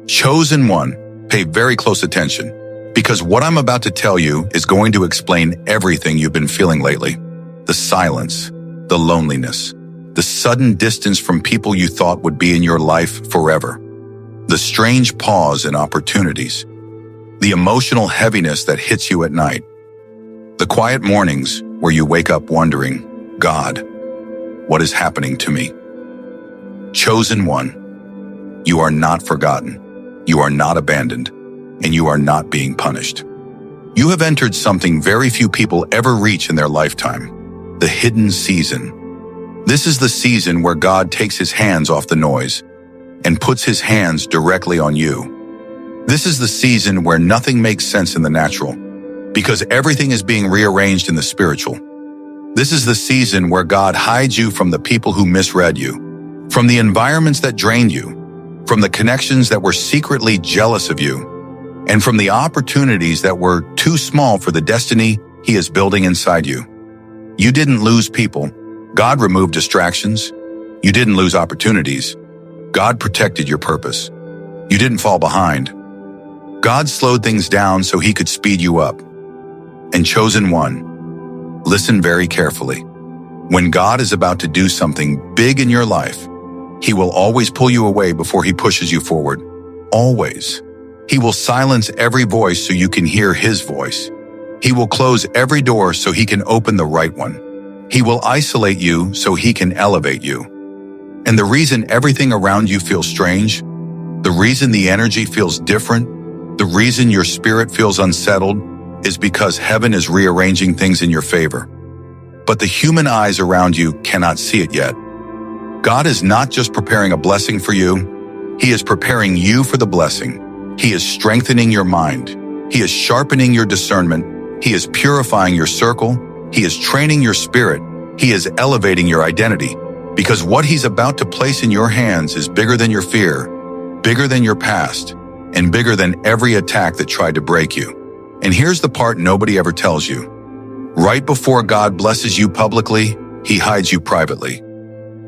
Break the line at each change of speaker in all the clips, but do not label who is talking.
Chosen one, pay very close attention, because what I'm about to tell you is going to explain everything you've been feeling lately. The silence, the loneliness, the sudden distance from people you thought would be in your life forever, the strange pause in opportunities, the emotional heaviness that hits you at night, the quiet mornings where you wake up wondering, God, what is happening to me? Chosen one, you are not forgotten, you are not abandoned, and you are not being punished. You have entered something very few people ever reach in their lifetime, the hidden season. This is the season where God takes his hands off the noise and puts his hands directly on you. This is the season where nothing makes sense in the natural, because everything is being rearranged in the spiritual. This is the season where God hides you from the people who misread you, from the environments that drained you, from the connections that were secretly jealous of you, and from the opportunities that were too small for the destiny he is building inside you. You didn't lose people. God removed distractions. You didn't lose opportunities. God protected your purpose. You didn't fall behind. God slowed things down so he could speed you up. And chosen one, listen very carefully. When God is about to do something big in your life, he will always pull you away before he pushes you forward. Always. He will silence every voice so you can hear his voice. He will close every door so he can open the right one. He will isolate you so he can elevate you. And the reason everything around you feels strange, the reason the energy feels different, the reason your spirit feels unsettled, is because heaven is rearranging things in your favor. But the human eyes around you cannot see it yet. God is not just preparing a blessing for you, he is preparing you for the blessing. He is strengthening your mind. He is sharpening your discernment. He is purifying your circle. He is training your spirit. He is elevating your identity. Because what he's about to place in your hands is bigger than your fear, bigger than your past, and bigger than every attack that tried to break you. And here's the part nobody ever tells you. Right before God blesses you publicly, he hides you privately.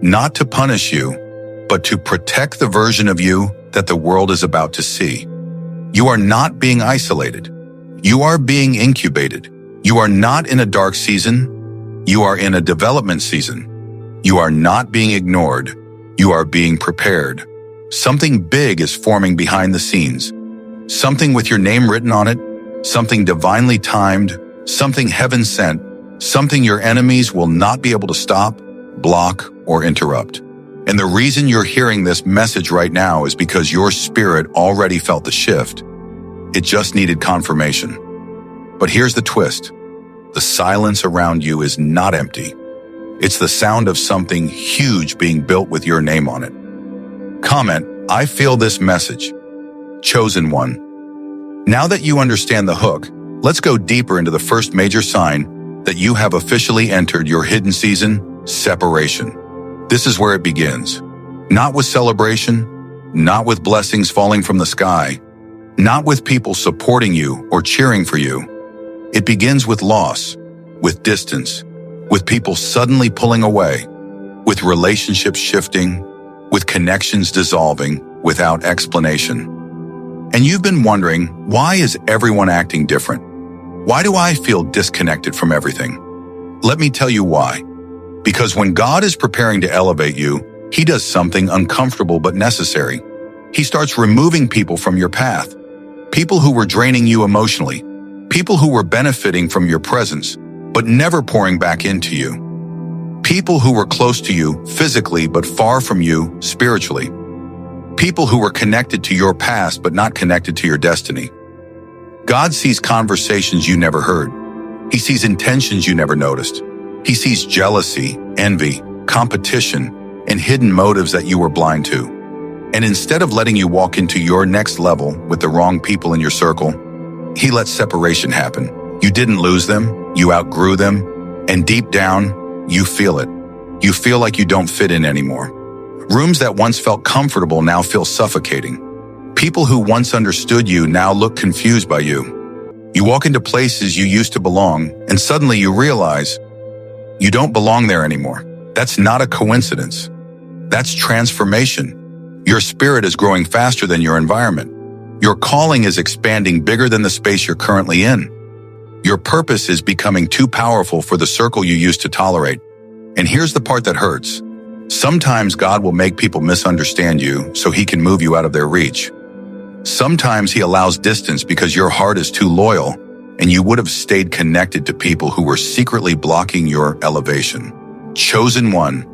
Not to punish you, but to protect the version of you that the world is about to see. You are not being isolated. You are being incubated. You are not in a dark season. You are in a development season. You are not being ignored. You are being prepared. Something big is forming behind the scenes. Something with your name written on it. Something divinely timed. Something heaven sent. Something your enemies will not be able to stop, block, or interrupt. And the reason you're hearing this message right now is because your spirit already felt the shift. It just needed confirmation. But here's the twist. The silence around you is not empty. It's the sound of something huge being built with your name on it. Comment, I feel this message. Chosen one. Now that you understand the hook, let's go deeper into the first major sign that you have officially entered your hidden season, separation. This is where it begins. Not with celebration, not with blessings falling from the sky, not with people supporting you or cheering for you. It begins with loss, with distance, with people suddenly pulling away, with relationships shifting, with connections dissolving without explanation. And you've been wondering, why is everyone acting different? Why do I feel disconnected from everything? Let me tell you why. Because when God is preparing to elevate you, he does something uncomfortable but necessary. He starts removing people from your path. People who were draining you emotionally. People who were benefiting from your presence, but never pouring back into you. People who were close to you physically but far from you spiritually. People who were connected to your past but not connected to your destiny. God sees conversations you never heard. He sees intentions you never noticed. He sees jealousy, envy, competition, and hidden motives that you were blind to. And instead of letting you walk into your next level with the wrong people in your circle, he let separation happen. You didn't lose them, you outgrew them, and deep down, you feel it. You feel like you don't fit in anymore. Rooms that once felt comfortable now feel suffocating. People who once understood you now look confused by you. You walk into places you used to belong, and suddenly you realize you don't belong there anymore. That's not a coincidence. That's transformation. Your spirit is growing faster than your environment. Your calling is expanding bigger than the space you're currently in. Your purpose is becoming too powerful for the circle you used to tolerate. And here's the part that hurts. Sometimes God will make people misunderstand you so he can move you out of their reach. Sometimes he allows distance because your heart is too loyal and you would have stayed connected to people who were secretly blocking your elevation. Chosen one.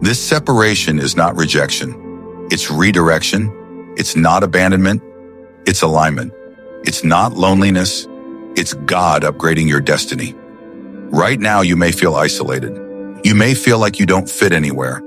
This separation is not rejection. It's redirection. It's not abandonment. It's alignment. It's not loneliness. It's God upgrading your destiny. Right now, you may feel isolated. You may feel like you don't fit anywhere.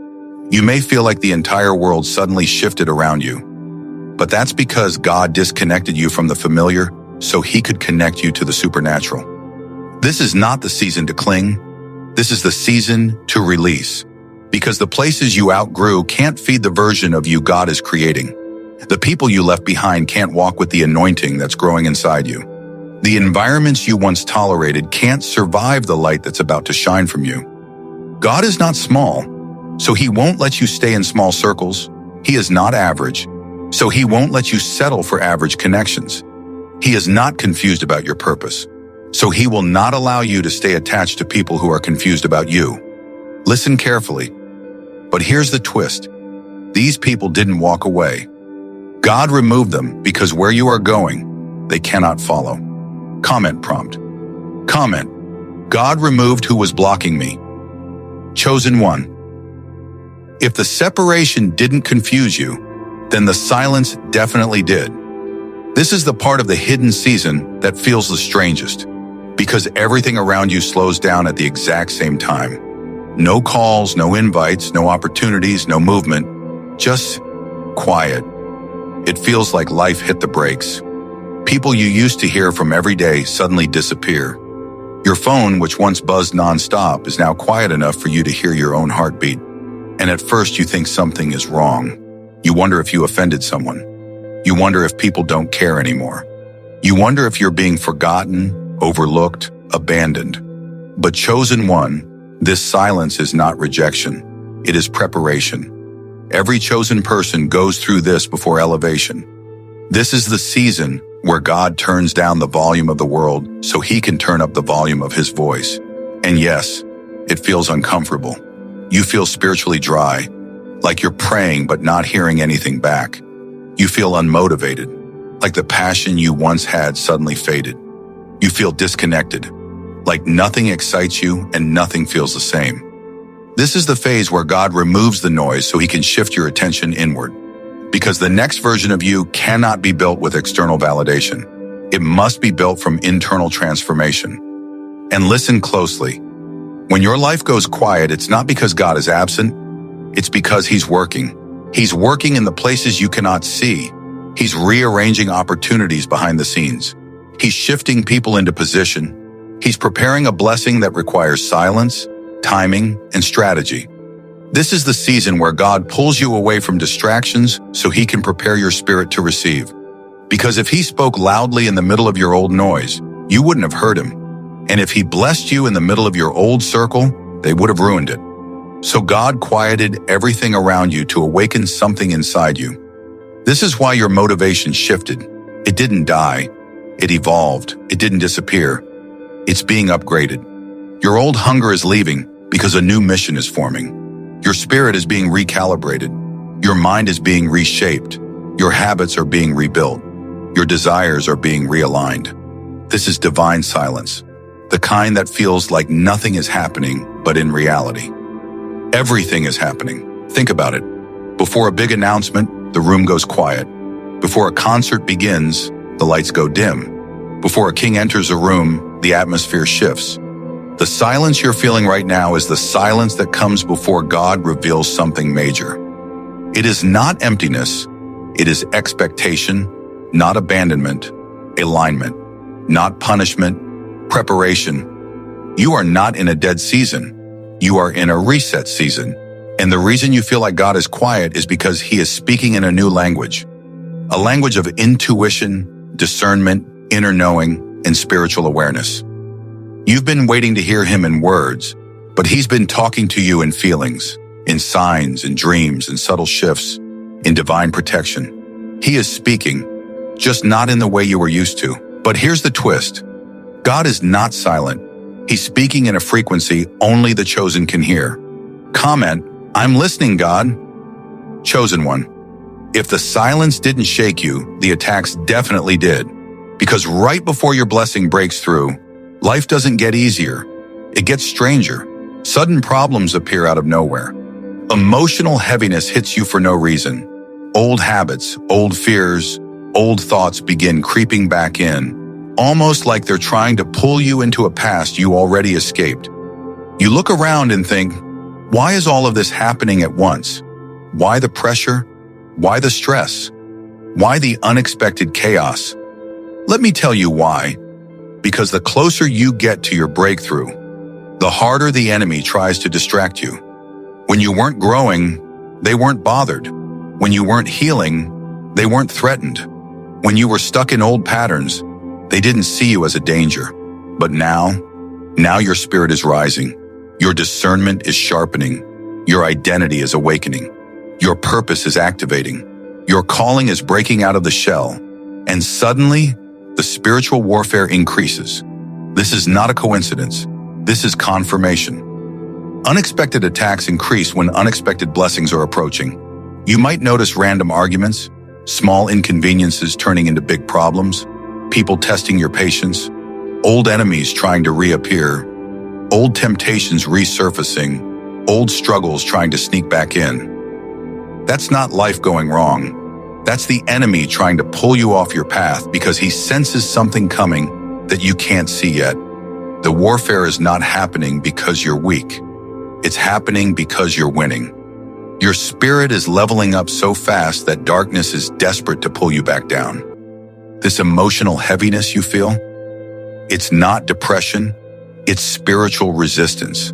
You may feel like the entire world suddenly shifted around you. But that's because God disconnected you from the familiar so he could connect you to the supernatural. This is not the season to cling. This is the season to release. Because the places you outgrew can't feed the version of you God is creating. The people you left behind can't walk with the anointing that's growing inside you. The environments you once tolerated can't survive the light that's about to shine from you. God is not small, so he won't let you stay in small circles. He is not average, so he won't let you settle for average connections. He is not confused about your purpose, so he will not allow you to stay attached to people who are confused about you. Listen carefully. But here's the twist. These people didn't walk away. God removed them because where you are going, they cannot follow. Comment prompt. Comment. God removed who was blocking me. Chosen one. If the separation didn't confuse you, then the silence definitely did. This is the part of the hidden season that feels the strangest, because everything around you slows down at the exact same time. No calls, no invites, no opportunities, no movement, just quiet. It feels like life hit the brakes. People you used to hear from every day suddenly disappear. Your phone, which once buzzed nonstop, is now quiet enough for you to hear your own heartbeat. And at first you think something is wrong. You wonder if you offended someone. You wonder if people don't care anymore. You wonder if you're being forgotten, overlooked, abandoned. But chosen one, this silence is not rejection. It is preparation. Every chosen person goes through this before elevation. This is the season where God turns down the volume of the world so he can turn up the volume of his voice. And yes, it feels uncomfortable. You feel spiritually dry, like you're praying but not hearing anything back. You feel unmotivated, like the passion you once had suddenly faded. You feel disconnected, like nothing excites you and nothing feels the same. This is the phase where God removes the noise so he can shift your attention inward. Because the next version of you cannot be built with external validation. It must be built from internal transformation. And listen closely. When your life goes quiet, it's not because God is absent. It's because he's working. He's working in the places you cannot see. He's rearranging opportunities behind the scenes. He's shifting people into position. He's preparing a blessing that requires silence, timing, and strategy. This is the season where God pulls you away from distractions so he can prepare your spirit to receive. Because if he spoke loudly in the middle of your old noise, you wouldn't have heard him. And if he blessed you in the middle of your old circle, they would have ruined it. So God quieted everything around you to awaken something inside you. This is why your motivation shifted. It didn't die. It evolved. It didn't disappear. It's being upgraded. Your old hunger is leaving because a new mission is forming. Your spirit is being recalibrated. Your mind is being reshaped. Your habits are being rebuilt. Your desires are being realigned. This is divine silence, the kind that feels like nothing is happening, but in reality, everything is happening. Think about it. Before a big announcement, the room goes quiet. Before a concert begins, the lights go dim. Before a king enters a room, the atmosphere shifts. The silence you're feeling right now is the silence that comes before God reveals something major. It is not emptiness. It is expectation, not abandonment, alignment, not punishment, preparation. You are not in a dead season. You are in a reset season. And the reason you feel like God is quiet is because he is speaking in a new language, a language of intuition, discernment, inner knowing, and spiritual awareness. You've been waiting to hear him in words, but he's been talking to you in feelings, in signs, in dreams, in subtle shifts. in divine protection. He is speaking, just not in the way you were used to. But here's the twist. God is not silent. He's speaking in a frequency only the chosen can hear. Comment, "I'm listening, God." Chosen one. If the silence didn't shake you, the attacks definitely did. Because right before your blessing breaks through, life doesn't get easier. It gets stranger. Sudden problems appear out of nowhere. Emotional heaviness hits you for no reason. Old habits, old fears, old thoughts begin creeping back in, almost like they're trying to pull you into a past you already escaped. You look around and think, why is all of this happening at once? Why the pressure? Why the stress? Why the unexpected chaos? Let me tell you why. Because the closer you get to your breakthrough, the harder the enemy tries to distract you. When you weren't growing, they weren't bothered. When you weren't healing, they weren't threatened. When you were stuck in old patterns, they didn't see you as a danger. But now your spirit is rising. Your discernment is sharpening. Your identity is awakening. Your purpose is activating. Your calling is breaking out of the shell. And suddenly, the spiritual warfare increases. This is not a coincidence. This is confirmation. Unexpected attacks increase when unexpected blessings are approaching. You might notice random arguments, small inconveniences turning into big problems, people testing your patience, old enemies trying to reappear, old temptations resurfacing, old struggles trying to sneak back in. That's not life going wrong. That's the enemy trying to pull you off your path because he senses something coming that you can't see yet. The warfare is not happening because you're weak. It's happening because you're winning. Your spirit is leveling up so fast that darkness is desperate to pull you back down. This emotional heaviness you feel, it's not depression, it's spiritual resistance.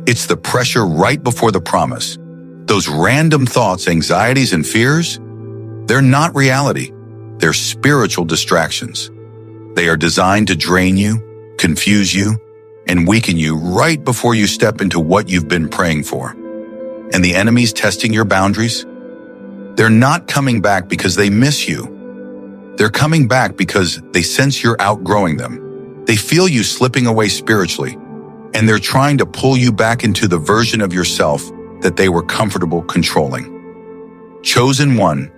It's the pressure right before the promise. Those random thoughts, anxieties, and fears, they're not reality. They're spiritual distractions. They are designed to drain you, confuse you, and weaken you right before you step into what you've been praying for. And the enemy's testing your boundaries. They're not coming back because they miss you. They're coming back because they sense you're outgrowing them. They feel you slipping away spiritually, and they're trying to pull you back into the version of yourself that they were comfortable controlling. Chosen one,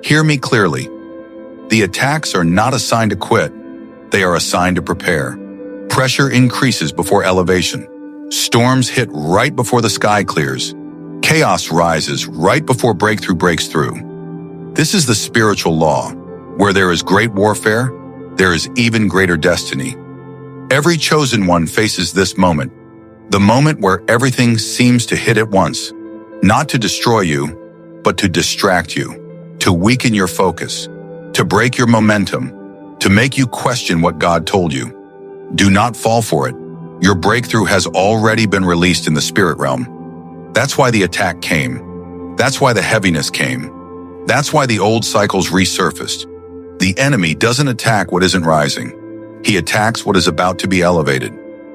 hear me clearly. The attacks are not a sign to quit. They are a sign to prepare. Pressure increases before elevation. Storms hit right before the sky clears. Chaos rises right before breakthrough breaks through. This is the spiritual law. Where there is great warfare, there is even greater destiny. Every chosen one faces this moment, the moment where everything seems to hit at once, not to destroy you, but to distract you, to weaken your focus, to break your momentum, to make you question what God told you. Do not fall for it. Your breakthrough has already been released in the spirit realm. That's why the attack came. That's why the heaviness came. That's why the old cycles resurfaced. The enemy doesn't attack what isn't rising. He attacks what is about to be elevated.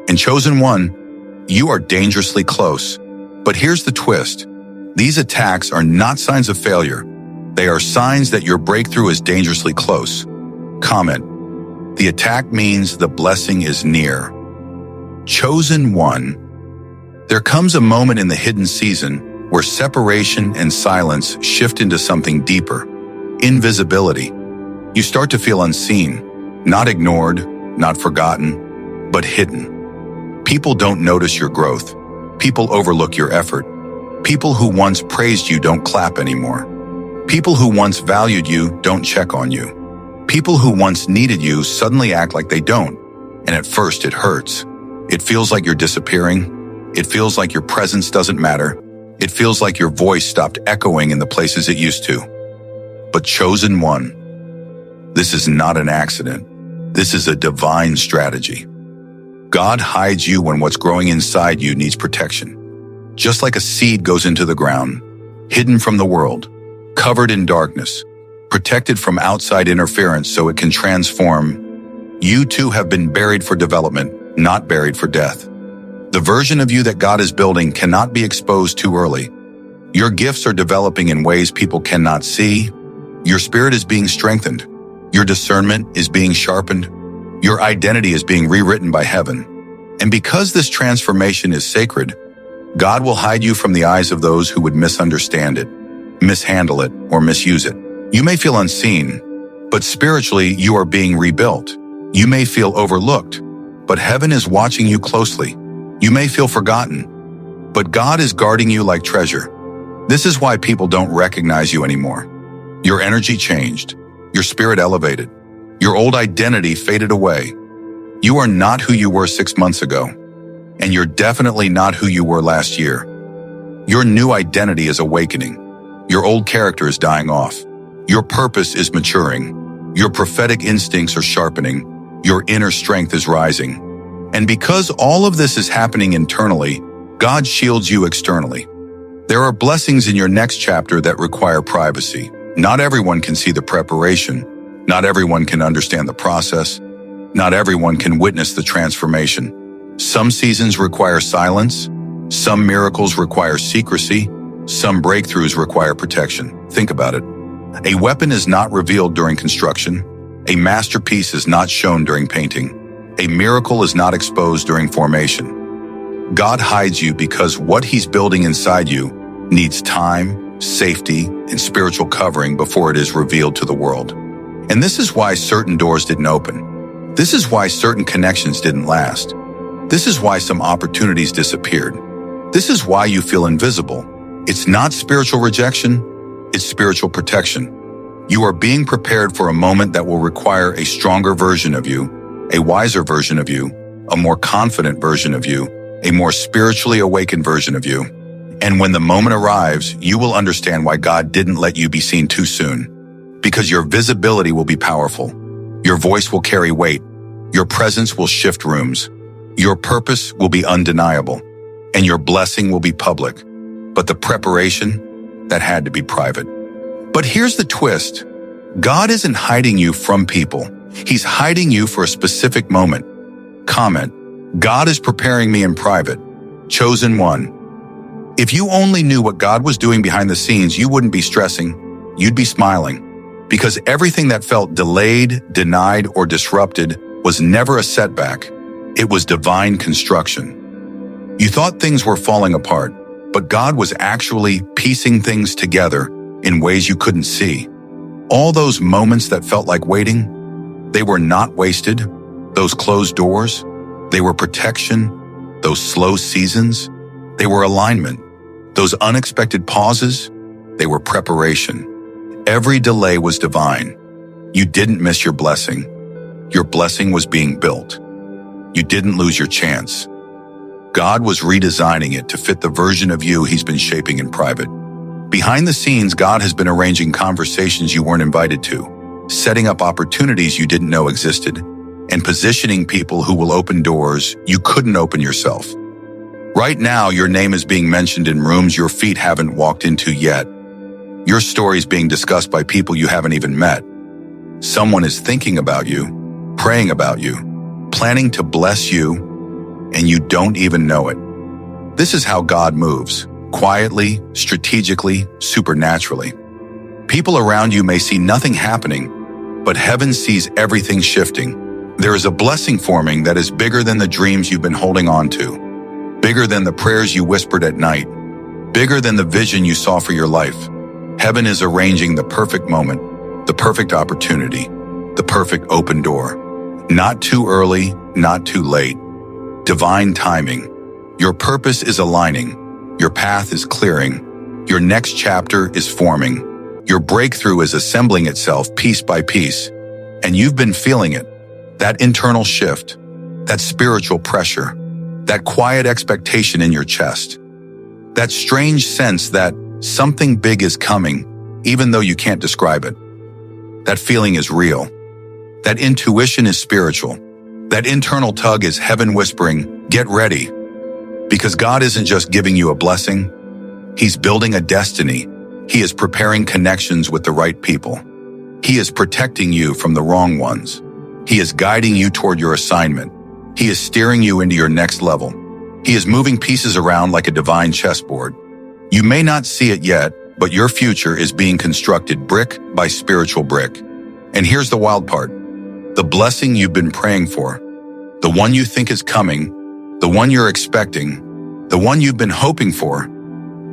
And chosen one, you are dangerously close. But here's the twist. These attacks are not signs of failure. They are signs that your breakthrough is dangerously close. Comment. The attack means the blessing is near. Chosen one. There comes a moment in the hidden season where separation and silence shift into something deeper. Invisibility. You start to feel unseen, not ignored, not forgotten, but hidden. People don't notice your growth. People overlook your effort. People who once praised you don't clap anymore. People who once valued you don't check on you. People who once needed you suddenly act like they don't. And at first it hurts. It feels like you're disappearing. It feels like your presence doesn't matter. It feels like your voice stopped echoing in the places it used to. But chosen one, this is not an accident. This is a divine strategy. God hides you when what's growing inside you needs protection. Just like a seed goes into the ground, hidden from the world, covered in darkness, protected from outside interference so it can transform, you too have been buried for development, not buried for death. The version of you that God is building cannot be exposed too early. Your gifts are developing in ways people cannot see. Your spirit is being strengthened. Your discernment is being sharpened. Your identity is being rewritten by heaven. And because this transformation is sacred, God will hide you from the eyes of those who would misunderstand it, mishandle it, or misuse it. You may feel unseen, but spiritually you are being rebuilt. You may feel overlooked, but heaven is watching you closely. You may feel forgotten, but God is guarding you like treasure. This is why people don't recognize you anymore. Your energy changed. Your spirit elevated. Your old identity faded away. You are not who you were 6 months ago, and you're definitely not who you were last year. Your new identity is awakening. Your old character is dying off. Your purpose is maturing. Your prophetic instincts are sharpening. Your inner strength is rising. And because all of this is happening internally, God shields you externally. There are blessings in your next chapter that require privacy. Not everyone can see the preparation. Not everyone can understand the process. Not everyone can witness the transformation. Some seasons require silence. Some miracles require secrecy. Some breakthroughs require protection. Think about it. A weapon is not revealed during construction. A masterpiece is not shown during painting. A miracle is not exposed during formation. God hides you because what He's building inside you needs time, safety, and spiritual covering before it is revealed to the world. And this is why certain doors didn't open. This is why certain connections didn't last. This is why some opportunities disappeared. This is why you feel invisible. It's not spiritual rejection, it's spiritual protection. You are being prepared for a moment that will require a stronger version of you, a wiser version of you, a more confident version of you, a more spiritually awakened version of you. And when the moment arrives, you will understand why God didn't let you be seen too soon. Because your visibility will be powerful. Your voice will carry weight. Your presence will shift rooms. Your purpose will be undeniable. And your blessing will be public. But the preparation, that had to be private. But here's the twist. God isn't hiding you from people. He's hiding you for a specific moment. Comment, God is preparing me in private. Chosen one. If you only knew what God was doing behind the scenes, you wouldn't be stressing. You'd be smiling. Because everything that felt delayed, denied, or disrupted was never a setback. It was divine construction. You thought things were falling apart, but God was actually piecing things together in ways you couldn't see. All those moments that felt like waiting, they were not wasted. Those closed doors, they were protection. Those slow seasons, they were alignment. Those unexpected pauses, they were preparation. Every delay was divine. You didn't miss your blessing. Your blessing was being built. You didn't lose your chance. God was redesigning it to fit the version of you He's been shaping in private. Behind the scenes, God has been arranging conversations you weren't invited to, setting up opportunities you didn't know existed, and positioning people who will open doors you couldn't open yourself. Right now, your name is being mentioned in rooms your feet haven't walked into yet. Your story is being discussed by people you haven't even met. Someone is thinking about you, praying about you, planning to bless you, and you don't even know it. This is how God moves, quietly, strategically, supernaturally. People around you may see nothing happening, but heaven sees everything shifting. There is a blessing forming that is bigger than the dreams you've been holding on to, bigger than the prayers you whispered at night, bigger than the vision you saw for your life. Heaven is arranging the perfect moment, the perfect opportunity, the perfect open door. Not too early, not too late. Divine timing. Your purpose is aligning. Your path is clearing. Your next chapter is forming. Your breakthrough is assembling itself piece by piece. And you've been feeling it. That internal shift, that spiritual pressure, that quiet expectation in your chest, that strange sense that something big is coming, even though you can't describe it. That feeling is real. That intuition is spiritual. That internal tug is heaven whispering, get ready. Because God isn't just giving you a blessing. He's building a destiny. He is preparing connections with the right people. He is protecting you from the wrong ones. He is guiding you toward your assignment. He is steering you into your next level. He is moving pieces around like a divine chessboard. You may not see it yet, but your future is being constructed brick by spiritual brick. And here's the wild part. The blessing you've been praying for, the one you think is coming, the one you're expecting, the one you've been hoping for,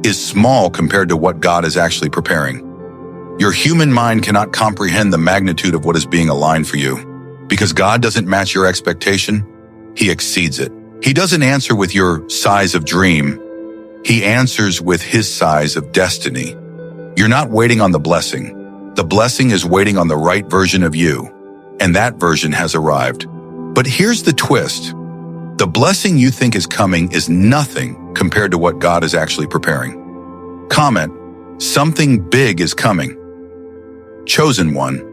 is small compared to what God is actually preparing. Your human mind cannot comprehend the magnitude of what is being aligned for you. Because God doesn't match your expectation, He exceeds it. He doesn't answer with your size of dream. He answers with His size of destiny. You're not waiting on the blessing. The blessing is waiting on the right version of you, and that version has arrived. But here's the twist. The blessing you think is coming is nothing compared to what God is actually preparing. Comment, something big is coming. Chosen one.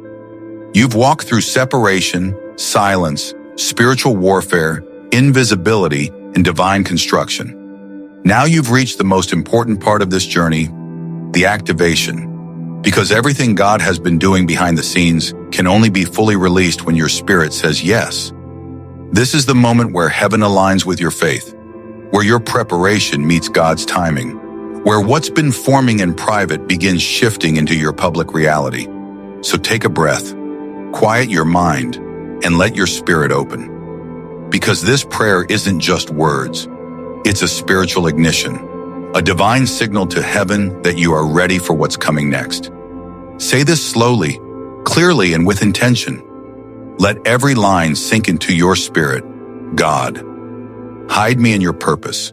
You've walked through separation, silence, spiritual warfare, invisibility, and divine construction. Now you've reached the most important part of this journey, the activation. Because everything God has been doing behind the scenes can only be fully released when your spirit says yes. This is the moment where heaven aligns with your faith, where your preparation meets God's timing, where what's been forming in private begins shifting into your public reality. So take a breath. Quiet your mind and let your spirit open. Because this prayer isn't just words. It's a spiritual ignition, a divine signal to heaven that you are ready for what's coming next. Say this slowly, clearly, and with intention. Let every line sink into your spirit. God, hide me in your purpose.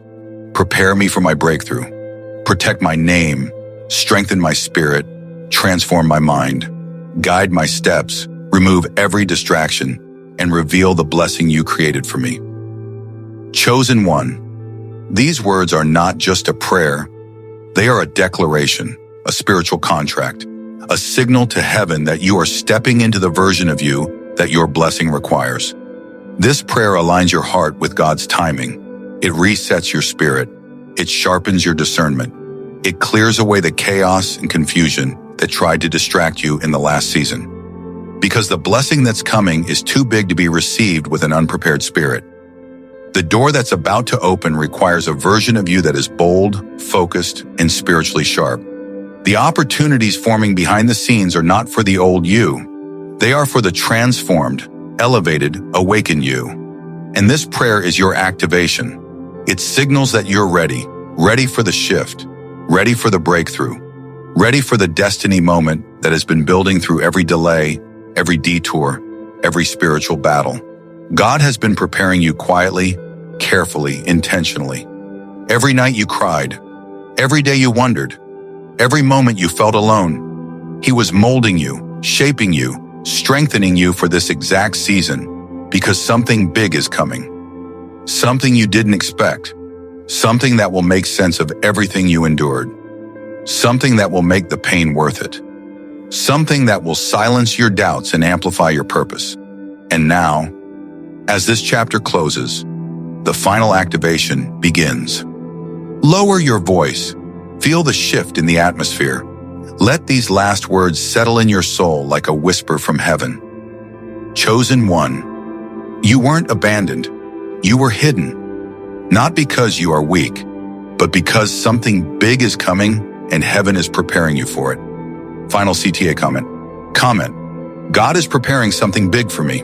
Prepare me for my breakthrough. Protect my name. Strengthen my spirit. Transform my mind. Guide my steps. Remove every distraction and reveal the blessing you created for me. Chosen one. These words are not just a prayer. They are a declaration, a spiritual contract, a signal to heaven that you are stepping into the version of you that your blessing requires. This prayer aligns your heart with God's timing. It resets your spirit. It sharpens your discernment. It clears away the chaos and confusion that tried to distract you in the last season. Because the blessing that's coming is too big to be received with an unprepared spirit. The door that's about to open requires a version of you that is bold, focused, and spiritually sharp. The opportunities forming behind the scenes are not for the old you. They are for the transformed, elevated, awakened you. And this prayer is your activation. It signals that you're ready, ready for the shift, ready for the breakthrough, ready for the destiny moment that has been building through every delay, every detour, every spiritual battle. God has been preparing you quietly, carefully, intentionally. Every night you cried, every day you wondered, every moment you felt alone. He was molding you, shaping you, strengthening you for this exact season, because something big is coming. Something you didn't expect. Something that will make sense of everything you endured. Something that will make the pain worth it. Something that will silence your doubts and amplify your purpose. And now, as this chapter closes, the final activation begins. Lower your voice. Feel the shift in the atmosphere. Let these last words settle in your soul like a whisper from heaven. Chosen one, you weren't abandoned. You were hidden. Not because you are weak, but because something big is coming and heaven is preparing you for it. Final CTA comment. Comment. God is preparing something big for me.